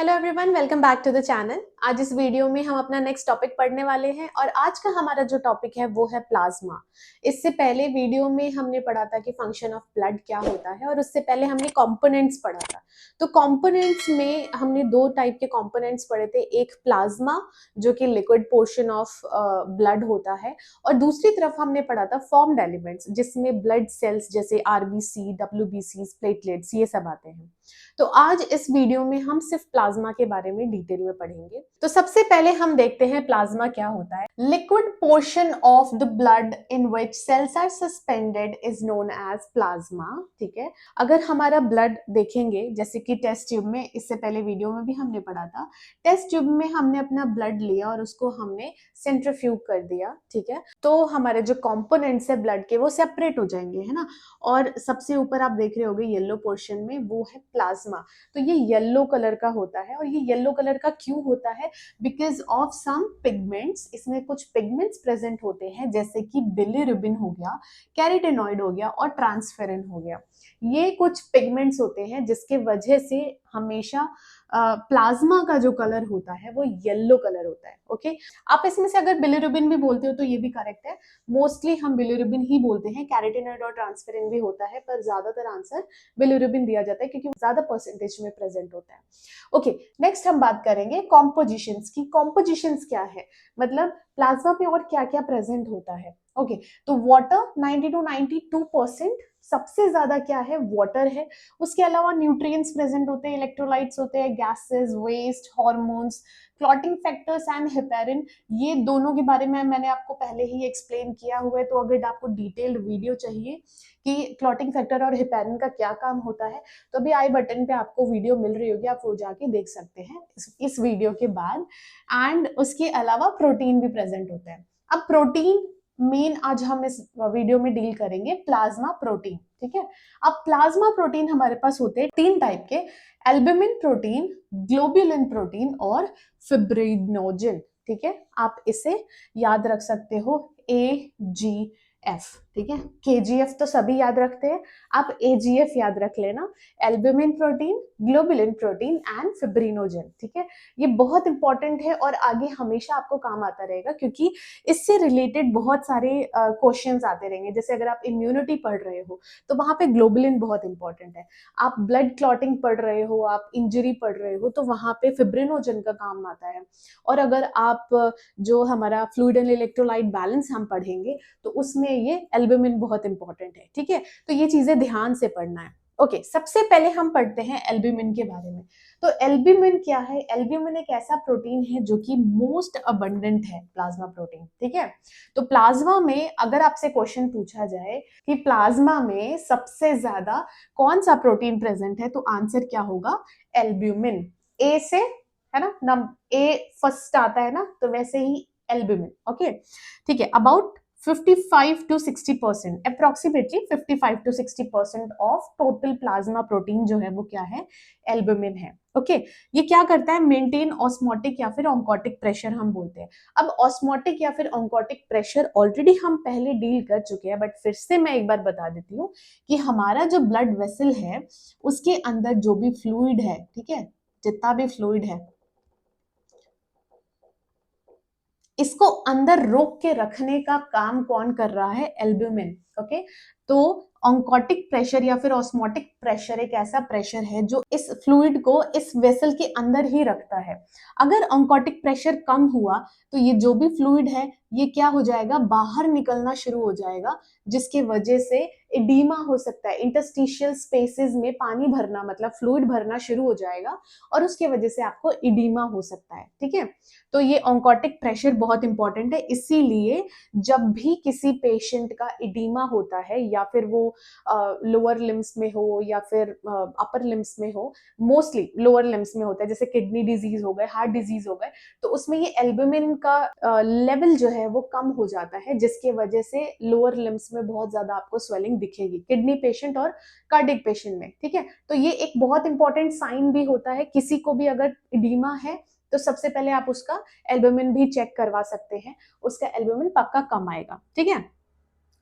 Hello everyone, welcome back to the channel. आज इस video में हम अपना नेक्स्ट टॉपिक पढ़ने वाले हैं और आज का हमारा जो टॉपिक है वो है प्लाज्मा। इससे पहले वीडियो में हमने पढ़ा था कि फंक्शन ऑफ ब्लड क्या होता है और उससे पहले हमने कंपोनेंट्स पढ़ा था। तो कंपोनेंट्स में हमने दो टाइप के कंपोनेंट्स पढ़े थे, एक प्लाज्मा जो कि लिक्विड पोर्शन ऑफ ब्लड होता है और दूसरी तरफ हमने पढ़ा था फॉर्म्ड एलिमेंट्स जिसमें ब्लड सेल्स जैसे आरबीसी, डब्ल्यूबीसी, प्लेटलेट्स ये सब आते हैं। तो आज इस वीडियो में हम सिर्फ प्लाज्मा के बारे में डिटेल में पढ़ेंगे। तो सबसे पहले हम देखते हैं प्लाज्मा क्या होता है। Liquid portion of the blood in which cells are suspended is known as plasma. ठीक है, अगर हमारा ब्लड देखेंगे जैसे कि टेस्ट ट्यूब में, इससे पहले वीडियो में भी हमने पढ़ा था, टेस्ट ट्यूब में हमने अपना ब्लड लिया और उसको हमने सेंट्रीफ्यूग कर दिया। ठीक है, तो हमारे जो कंपोनेंट्स है ब्लड के वो सेपरेट हो जाएंगे, है ना। और सबसे ऊपर आप देख रहे होंगे येलो पोर्शन में, वो है प्लाज्मा। तो ये येलो कलर का होता है और ये येलो कलर का क्यों होता है? बिकॉज ऑफ सम पिगमेंट्स, इसमें कुछ पिगमेंट्स प्रेजेंट होते हैं जैसे कि बिलिरुबिन हो गया, कैरोटीनॉइड हो गया और ट्रांसफेरिन हो गया। ये कुछ पिगमेंट्स होते हैं जिसके वजह से हमेशा प्लाज्मा का जो कलर होता है वो येलो कलर होता है। ओके, आप इसमें से अगर बिलिरुबिन भी बोलते हो तो ये भी करेक्ट है। मोस्टली हम बिलिरुबिन ही बोलते हैं, कैरोटीनॉइड और ट्रांसफेरिन भी होता है, पर ज्यादातर आंसर बिलिरुबिन दिया जाता है क्योंकि ज्यादा परसेंटेज में प्रेजेंट होता है। ओके, नेक्स्ट हम बात करेंगे कॉम्पोजिशंस की। कॉम्पोजिशंस क्या है, मतलब प्लाज्मा में और क्या क्या प्रेजेंट होता है। ओके, तो वाटर 90 to 92%, सबसे ज्यादा क्या है, वाटर है। उसके अलावा न्यूट्रिएंट्स प्रेजेंट होते हैं, इलेक्ट्रोलाइट्स होते हैं, gases, waste, hormones, clotting factors and heparin. ये दोनों के बारे में मैंने आपको पहले ही एक्सप्लेन किया हुआ है, तो अगर आपको डिटेल्ड वीडियो चाहिए कि क्लॉटिंग फैक्टर और हेपेरिन का क्या काम होता है तो अभी आई बटन पे आपको वीडियो मिल रही होगी, आप वो जाके देख सकते हैं इस वीडियो के बाद। एंड उसके अलावा प्रोटीन भी प्रेजेंट होता है। अब प्रोटीन मेन आज हम इस वीडियो में डील करेंगे प्लाज्मा प्रोटीन। ठीक है, अब प्लाज्मा प्रोटीन हमारे पास होते हैं तीन टाइप के, एल्ब्यूमिन प्रोटीन, ग्लोब्युलिन प्रोटीन और फिब्रिनोजन। ठीक है, आप इसे याद रख सकते हो AGF। ठीक है, KGF तो सभी याद रखते हैं, आप AGF याद रख लेना, albumin protein, globulin protein and fibrinogen. ठीक है, ये बहुत इंपॉर्टेंट है और आगे हमेशा आपको काम आता रहेगा क्योंकि इससे रिलेटेड बहुत सारे क्वेश्चंस आते रहेंगे। जैसे अगर आप इम्यूनिटी पढ़ रहे हो तो वहां पे ग्लोबुलिन बहुत इंपॉर्टेंट है, आप ब्लड क्लॉटिंग पढ़ रहे हो, आप इंजरी पढ़ रहे हो तो वहां पे फिब्रिनोजन का काम आता है। और अगर आप जो हमारा फ्लूइड एंड इलेक्ट्रोलाइट बैलेंस हम पढ़ेंगे तो उसमें ये एल्ब्यूमिन बहुत इंपॉर्टेंट है। ठीक है, तो ये चीजें ध्यान से पढ़ना है। ओके, सबसे पहले हम पढ़ते हैं एल्ब्यूमिन के बारे में। तो एल्ब्यूमिन क्या है? एल्ब्यूमिन एक ऐसा प्रोटीन है जो कि मोस्ट अबंडेंट है प्लाज्मा प्रोटीन। ठीक है, तो प्लाज्मा में अगर आपसे क्वेश्चन पूछा जाए कि प्लाज्मा में सबसे ज्यादा कौन सा प्रोटीन प्रेजेंट है तो आंसर क्या होगा? एल्ब्यूमिन। ए से, है ना, नम ए फर्स्ट आता है ना, तो वैसे ही एल्ब्यूमिन। ओके, ठीक है, about 55 to 60%, approximately 55 to 60% of total plasma protein जो है वो क्या है? एल्ब्यूमिन है। ओके, ये क्या करता है? मेंटेन ऑस्मोटिक या फिर ऑन्कोटिक प्रेशर हम बोलते हैं। अब ऑस्मोटिक या फिर ऑन्कोटिक प्रेशर ऑलरेडी हम पहले डील कर चुके हैं, बट फिर से मैं एक बार बता देती हूँ कि हमारा जो ब्लड वेसल है उसके अंदर जो भी फ्लूइड है, ठीक है, जितना भी फ्लूइड है इसको अंदर रोक के रखने का काम कौन कर रहा है? एल्ब्यूमिन। ओके, तो ऑन्कोटिक प्रेशर या फिर ऑस्मोटिक प्रेशर एक ऐसा प्रेशर है जो इस फ्लूइड को इस वेसल के अंदर ही रखता है। अगर ऑन्कोटिक प्रेशर कम हुआ तो ये जो भी फ्लूइड है ये क्या हो जाएगा? बाहर निकलना शुरू हो जाएगा, जिसके वजह से एडीमा हो सकता है, इंटरस्टिशियल स्पेसेस में पानी भरना, मतलब फ्लूइड भरना शुरू हो जाएगा और उसके वजह से आपको एडीमा हो सकता है। ठीक है, तो ये ऑन्कोटिक प्रेशर बहुत इंपॉर्टेंट है, इसीलिए जब भी किसी पेशेंट का एडीमा होता है या फिर वो लोअर लिम्स में हो या फिर अपर लिम्स में हो, मोस्टली लोअर लिम्स में होता है, जैसे किडनी डिजीज हो गए, हार्ट डिजीज हो गए, तो उसमें ये एल्ब्यूमिन का लेवल जो है वो कम हो जाता है, जिसके वजह से लोअर लिम्स में बहुत ज्यादा आपको स्वेलिंग दिखेगी, किडनी पेशेंट और कार्डियक पेशेंट में। ठीक है, तो ये एक बहुत इंपॉर्टेंट साइन भी होता है, किसी को भी अगर एडीमा है तो सबसे पहले आप उसका एल्ब्यूमिन भी चेक करवा सकते हैं, उसका एल्ब्यूमिन पक्का कम आएगा। ठीक है,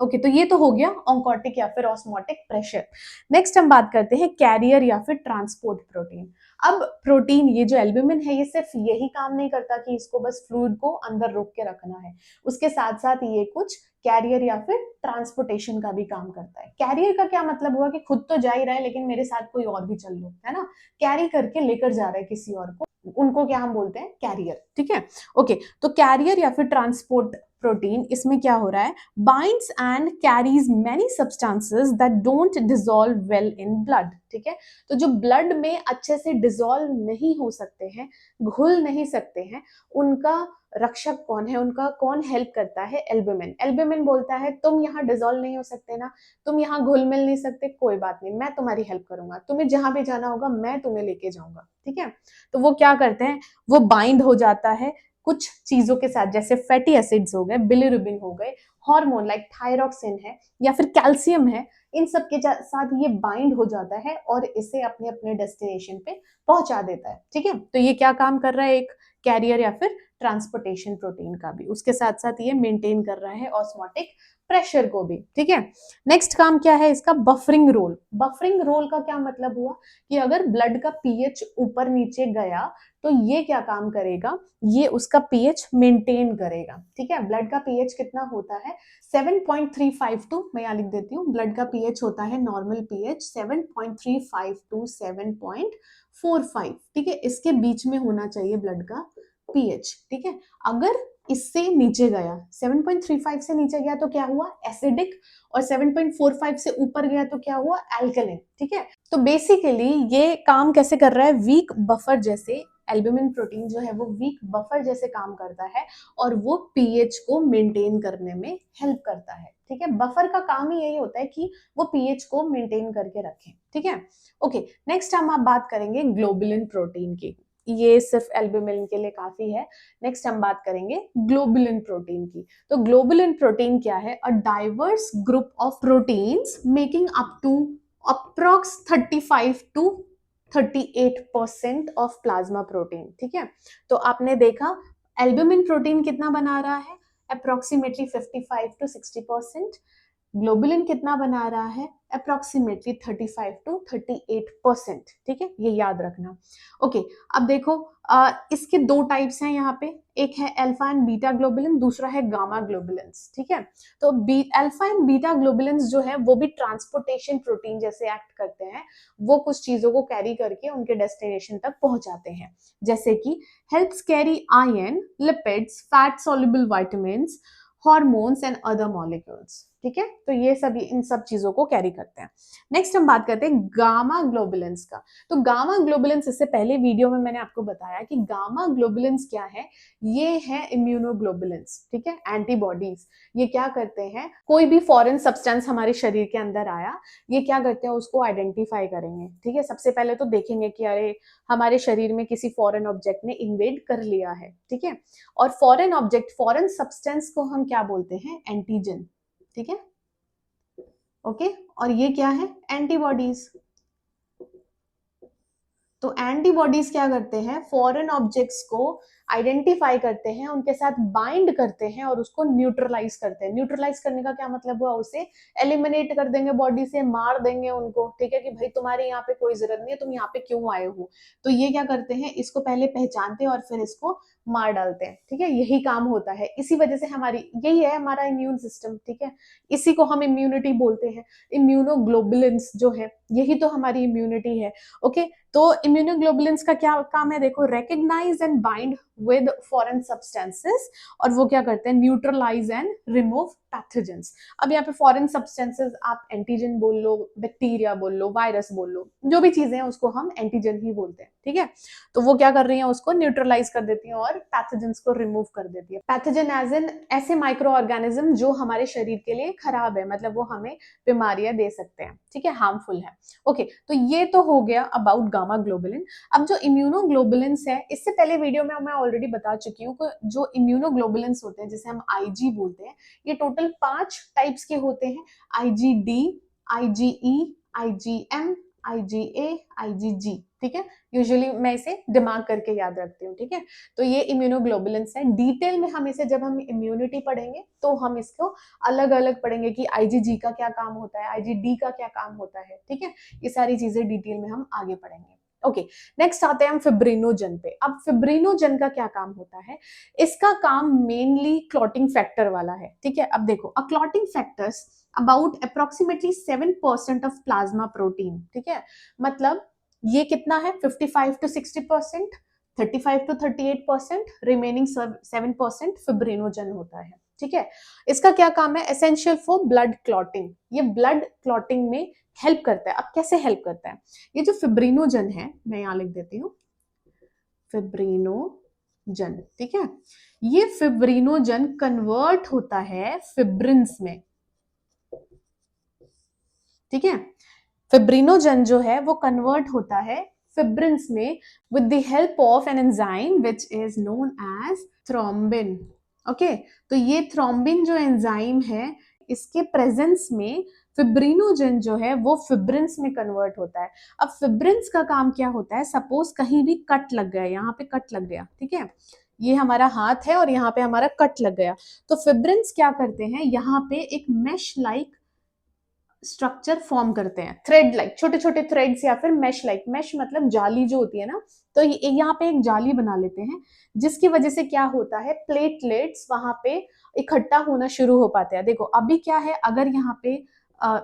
ओके, तो ये तो हो गया ऑन्कोटिक या फिर ऑस्मोटिक प्रेशर। नेक्स्ट हम बात करते हैं कैरियर या फिर ट्रांसपोर्ट प्रोटीन। अब प्रोटीन, ये जो एल्ब्यूमिन है, ये सिर्फ यही काम नहीं करता कि इसको बस फ्लूइड को अंदर रोक के रखना है, उसके साथ साथ ये कुछ कैरियर या फिर ट्रांसपोर्टेशन का भी काम करता है। कैरियर का क्या मतलब हुआ कि खुद तो जा ही रहा है लेकिन मेरे साथ कोई और भी चल लो, है ना, कैरी करके लेकर जा रहा है किसी और को, उनको क्या हम बोलते हैं, कैरियर। ठीक है, ओके, तो कैरियर या फिर ट्रांसपोर्ट प्रोटीन, इसमें क्या हो रहा है, binds and carries many substances that don't dissolve well in blood। ठीक है, तो जो ब्लड में अच्छे से डिसॉल्व नहीं हो सकते हैं, घुल नहीं सकते हैं, उनका रक्षक कौन है, उनका कौन हेल्प करता है, एल्ब्यूमिन। एल्ब्यूमिन बोलता है तुम यहाँ डिसॉल्व नहीं हो सकते ना, तुम यहाँ घुल मिल नहीं सकते, कोई बात नहीं, मैं तुम्हारी हेल्प करूंगा, तुम्हें जहां भी जाना होगा मैं तुम्हें लेके जाऊंगा। ठीक है, तो वो क्या करते हैं, वो बाइंड हो जाता है कुछ चीजों के साथ, जैसे फैटी एसिड्स हो गए, बिलिरुबिन हो गए, हार्मोन लाइक थायरॉक्सिन है या फिर कैल्शियम है, इन सब के साथ ये बाइंड हो जाता है और इसे अपने अपने डेस्टिनेशन पे पहुंचा देता है। ठीक है, तो ये क्या काम कर रहा है, एक कैरियर या फिर ट्रांसपोर्टेशन प्रोटीन का भी, उसके साथ साथ ये मेंटेन कर रहा है ऑस्मोटिक प्रेशर को भी। ठीक है, नेक्स्ट काम क्या है इसका, बफरिंग रोल। बफरिंग रोल का क्या मतलब हुआ कि अगर ब्लड का पीएच ऊपर नीचे गया तो ये क्या काम करेगा, ये उसका पीएच मेंटेन करेगा। ठीक है, ब्लड का पीएच कितना होता है, 7.352, मैं यहाँ लिख देती हूँ, ब्लड का पीएच होता है नॉर्मल पीएच 7.35 टू 7.45। ठीक है, इसके बीच में होना चाहिए ब्लड का पीएच। ठीक है, अगर इससे नीचे गया, 7.35 से नीचे गया तो क्या हुआ, एसिडिक, और 7.45 से ऊपर गया तो क्या हुआ, एल्कलिन। ठीक है, तो बेसिकली ये काम कैसे कर रहा है, वीक बफर जैसे, एल्ब्यूमिन प्रोटीन जो है वो वीक बफर जैसे काम करता है और वो पीएच को मेंटेन करने में हेल्प करता है। ठीक है, बफर का काम ही यही होता है कि वो पीएच को मेंटेन करके रखें। ठीक है, ओके, नेक्स्ट हम आप बात करेंगे ग्लोबुलिन प्रोटीन की, ये सिर्फ एल्ब्यूमिन के लिए काफी है। नेक्स्ट हम बात करेंगे ग्लोबुलिन प्रोटीन की। तो ग्लोबुलिन प्रोटीन क्या है, a diverse group of proteins making up to approx 35 to 38% ऑफ प्लाज्मा प्रोटीन। ठीक है, तो आपने देखा एल्ब्यूमिन प्रोटीन कितना बना रहा है, अप्रोक्सीमेटली 55 टू 60%, ग्लोबुलिन कितना बना रहा है, अप्रोक्सीमेटली 35 टू 38%। ठीक है, ये याद रखना। ओके, अब देखो इसके दो टाइप्स हैं यहाँ पे, एक है अल्फा एंड बीटा ग्लोबुलिन, दूसरा है गामा ग्लोबुलिन्स। ठीक है, तो अल्फा एंड बीटा ग्लोबुलिन्स जो है वो भी ट्रांसपोर्टेशन प्रोटीन जैसे एक्ट करते हैं, वो कुछ चीजों को कैरी करके उनके डेस्टिनेशन तक पहुंचाते हैं, जैसे कि helps carry iron, lipids, fat soluble vitamins, hormones and other molecules. ठीक है, तो ये सभी इन सब चीजों को कैरी करते हैं। नेक्स्ट हम बात करते हैं गामा ग्लोबुलिन्स का। तो गामा ग्लोबुलिन्स, इससे पहले वीडियो में मैंने आपको बताया कि गामा ग्लोबुलिन्स क्या है, ये है इम्यूनोग्लोबुलिन्स। ठीक है, एंटीबॉडीज। ये क्या करते हैं, कोई भी फॉरेन सब्सटेंस हमारे शरीर के अंदर आया, ये क्या करते हैं, उसको आइडेंटिफाई करेंगे। ठीक है, सबसे पहले तो देखेंगे कि अरे हमारे शरीर में किसी फॉरेन ऑब्जेक्ट ने इन्वेड कर लिया है। ठीक है, और फॉरेन ऑब्जेक्ट, फॉरेन सब्सटेंस को हम क्या बोलते हैं, एंटीजन। ठीक है, ओके, और ये क्या है, एंटीबॉडीज। तो एंटीबॉडीज क्या करते हैं, फॉरेन ऑब्जेक्ट्स को आइडेंटिफाई करते हैं, उनके साथ बाइंड करते हैं और उसको न्यूट्रलाइज करते हैं। न्यूट्रलाइज करने का क्या मतलब हुआ, उसे एलिमिनेट कर देंगे बॉडी से, मार देंगे उनको। ठीक है, कि भाई तुम्हारे यहाँ पे कोई जरूरत नहीं है, तुम यहाँ पे क्यों आए हो। तो ये क्या करते हैं, इसको पहले पहचानते हैं और फिर इसको मार डालते हैं। ठीक है, यही काम होता है, इसी वजह से हमारी, यही है हमारा इम्यून सिस्टम। ठीक है, इसी को हम इम्यूनिटी बोलते हैं। इम्यूनोग्लोबुलिन्स जो है, यही तो हमारी इम्यूनिटी है। ओके, तो इम्यूनोग्लोबुलिन्स का क्या काम है, देखो, recognise and bind with foreign substances, और वो क्या करते हैं, न्यूट्रलाइज एंड रिमूव पैथोजेंस। अब यहाँ पे फॉरेन सब्सटेंसेस आप एंटीजन बोल लो, बैक्टीरिया बोल लो, वायरस बोल लो, जो भी चीजें हैं उसको हम एंटीजन ही बोलते हैं। ठीक है, तो वो क्या कर रही हैं, उसको न्यूट्रलाइज कर देती हैं और पैथोजेंस को रिमूव कर देती है। पैथोजन एज एन ऐसे माइक्रो ऑर्गेनिज्म जो हमारे शरीर के लिए खराब है, मतलब वो हमें बीमारियां दे सकते हैं। ठीक है, हार्मफुल है। ओके, तो ये तो हो गया अबाउट गामा ग्लोबुलिन। अब जो इम्यूनोग्लोबुलिन्स है, इससे पहले वीडियो में मैं ऑलरेडी बता चुकी हूँ कि जो इम्यूनोग्लोबुलिन्स होते हैं, जिसे हम आईजी बोलते हैं, ये टोटल 5 टाइप्स के होते हैं, IgD, IgE, IgM, IgA, IgG. ठीक है, यूजुअली मैं इसे दिमाग करके याद रखती हूँ, ठीक है। तो ये इम्यूनोग्लोबुलिन्स है। डिटेल में हम इसे जब हम इम्यूनिटी पढ़ेंगे तो हम इसको अलग अलग पढ़ेंगे कि आईजीजी का क्या काम होता है, आईजीडी का क्या काम होता है, ठीक है। ये सारी चीजें डिटेल में हम आगे पढ़ेंगे। ओके, नेक्स्ट आते हैं हम फिब्रिनोजन पे। अब फिब्रिनोजन का क्या काम होता है? इसका काम मेनली क्लॉटिंग फैक्टर वाला है, ठीक है। अब देखो, uh clotting factors about approximately 7% of plasma protein, ठीक है। मतलब ये कितना है? 55 to 60%, 35 to 38%, रिमेनिंग 7% फिब्रिनोजन होता है, ठीक है। इसका क्या काम है? Essential for blood clotting. ये ब्लड क्लॉटिंग में हेल्प करता है। अब कैसे हेल्प करता है? ये जो फिब्रिनोजन है, मैं यहां लिख देती हूँ, फिब्रिनोजन, ठीक है। ये फिब्रिनोजन कन्वर्ट होता है फिब्रिन्स में, ठीक है। फिब्रिनोजन जो है वो कन्वर्ट होता है फिब्रिन्स में with the help of an enzyme which is known as thrombin. Okay, तो ये थ्रोम्बिन जो एंजाइम है, इसके प्रेजेंस में फिब्रिनोजन जो है वो फिब्रिन्स में कन्वर्ट होता है। अब फिब्रिन्स का काम क्या होता है? सपोज कहीं भी कट लग गया, यहाँ पे कट लग गया, ठीक है, ये हमारा हाथ है और यहाँ पे हमारा कट लग गया, तो फिब्रिन्स क्या करते हैं? यहाँ पे एक मेश लाइक स्ट्रक्चर फॉर्म करते हैं, थ्रेड लाइक, छोटे छोटे थ्रेड्स या फिर मेश लाइक। मेश मतलब जाली जो होती है ना, तो यहाँ पे एक जाली बना लेते हैं, जिसकी वजह से क्या होता है? प्लेटलेट्स वहां पे इकट्ठा होना शुरू हो पाते हैं। देखो अभी क्या है, अगर यहाँ पे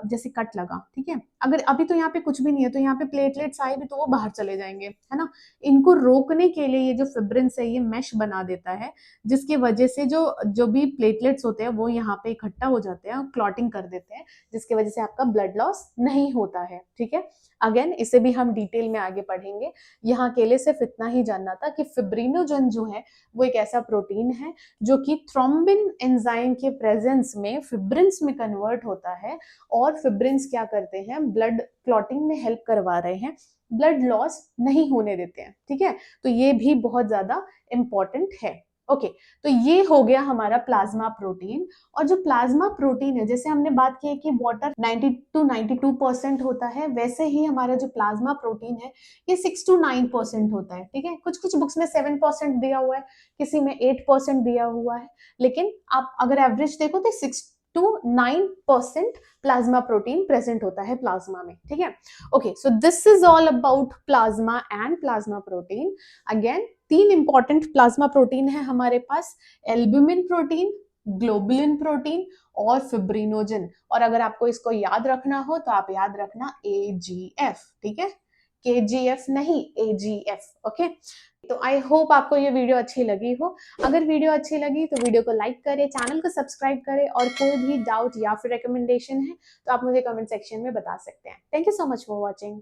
जैसे कट लगा, ठीक है, अगर अभी तो यहाँ पे कुछ भी नहीं है, तो यहाँ पे प्लेटलेट्स आए भी तो वो बाहर चले जाएंगे, है ना। इनको रोकने के लिए ये जो फिब्रिन्स है ये मेश बना देता है, जिसकी वजह से जो जो भी प्लेटलेट्स होते हैं वो यहाँ पे इकट्ठा हो जाते हैं और क्लॉटिंग कर देते हैं, जिसकी वजह से आपका ब्लड लॉस नहीं होता है, ठीक है। अगेन इसे भी हम डिटेल में आगे पढ़ेंगे। यहाँ के लिए सिर्फ इतना ही जानना था कि फिब्रिनोजन जो है वो एक ऐसा प्रोटीन है जो कि थ्रोम्बिन एंजाइम के प्रेजेंस में फिब्रिन्स में कन्वर्ट होता है, और फिब्रिन्स क्या करते हैं? ब्लड क्लॉटिंग में हेल्प करवा रहे हैं, ब्लड लॉस नहीं होने देते हैं, ठीक है। तो ये भी बहुत ज्यादा इंपॉर्टेंट है। ओके, तो ये हो गया हमारा प्लाज्मा प्रोटीन। और जो प्लाज्मा प्रोटीन है, जैसे हमने बात की है कि वाटर 90 to 92% होता है, वैसे ही हमारा जो प्लाज्मा प्रोटीन है ये 6 to 9% होता है, ठीक है। कुछ कुछ बुक्स में 7% दिया हुआ है, किसी में 8% दिया हुआ है, लेकिन आप अगर एवरेज देखो तो 6 to 9% प्लाज्मा प्रोटीन प्रेजेंट होता है प्लाज्मा में, ठीक है। Okay, so this is all about plasma and plasma protein. Again 3 important plasma protein है हमारे पास, एल्ब्यूमिन प्रोटीन, ग्लोबुलिन प्रोटीन और फिब्रिनोजन। और अगर आपको इसको याद रखना हो तो आप याद रखना AGF, ठीक है, KGF नहीं, AGF। ओके, तो आई होप आपको ये वीडियो अच्छी लगी हो। अगर वीडियो अच्छी लगी तो वीडियो को लाइक करें, चैनल को सब्सक्राइब करें, और कोई भी डाउट या फिर रिकमेंडेशन है तो आप मुझे कमेंट सेक्शन में बता सकते हैं। Thank you so much for watching.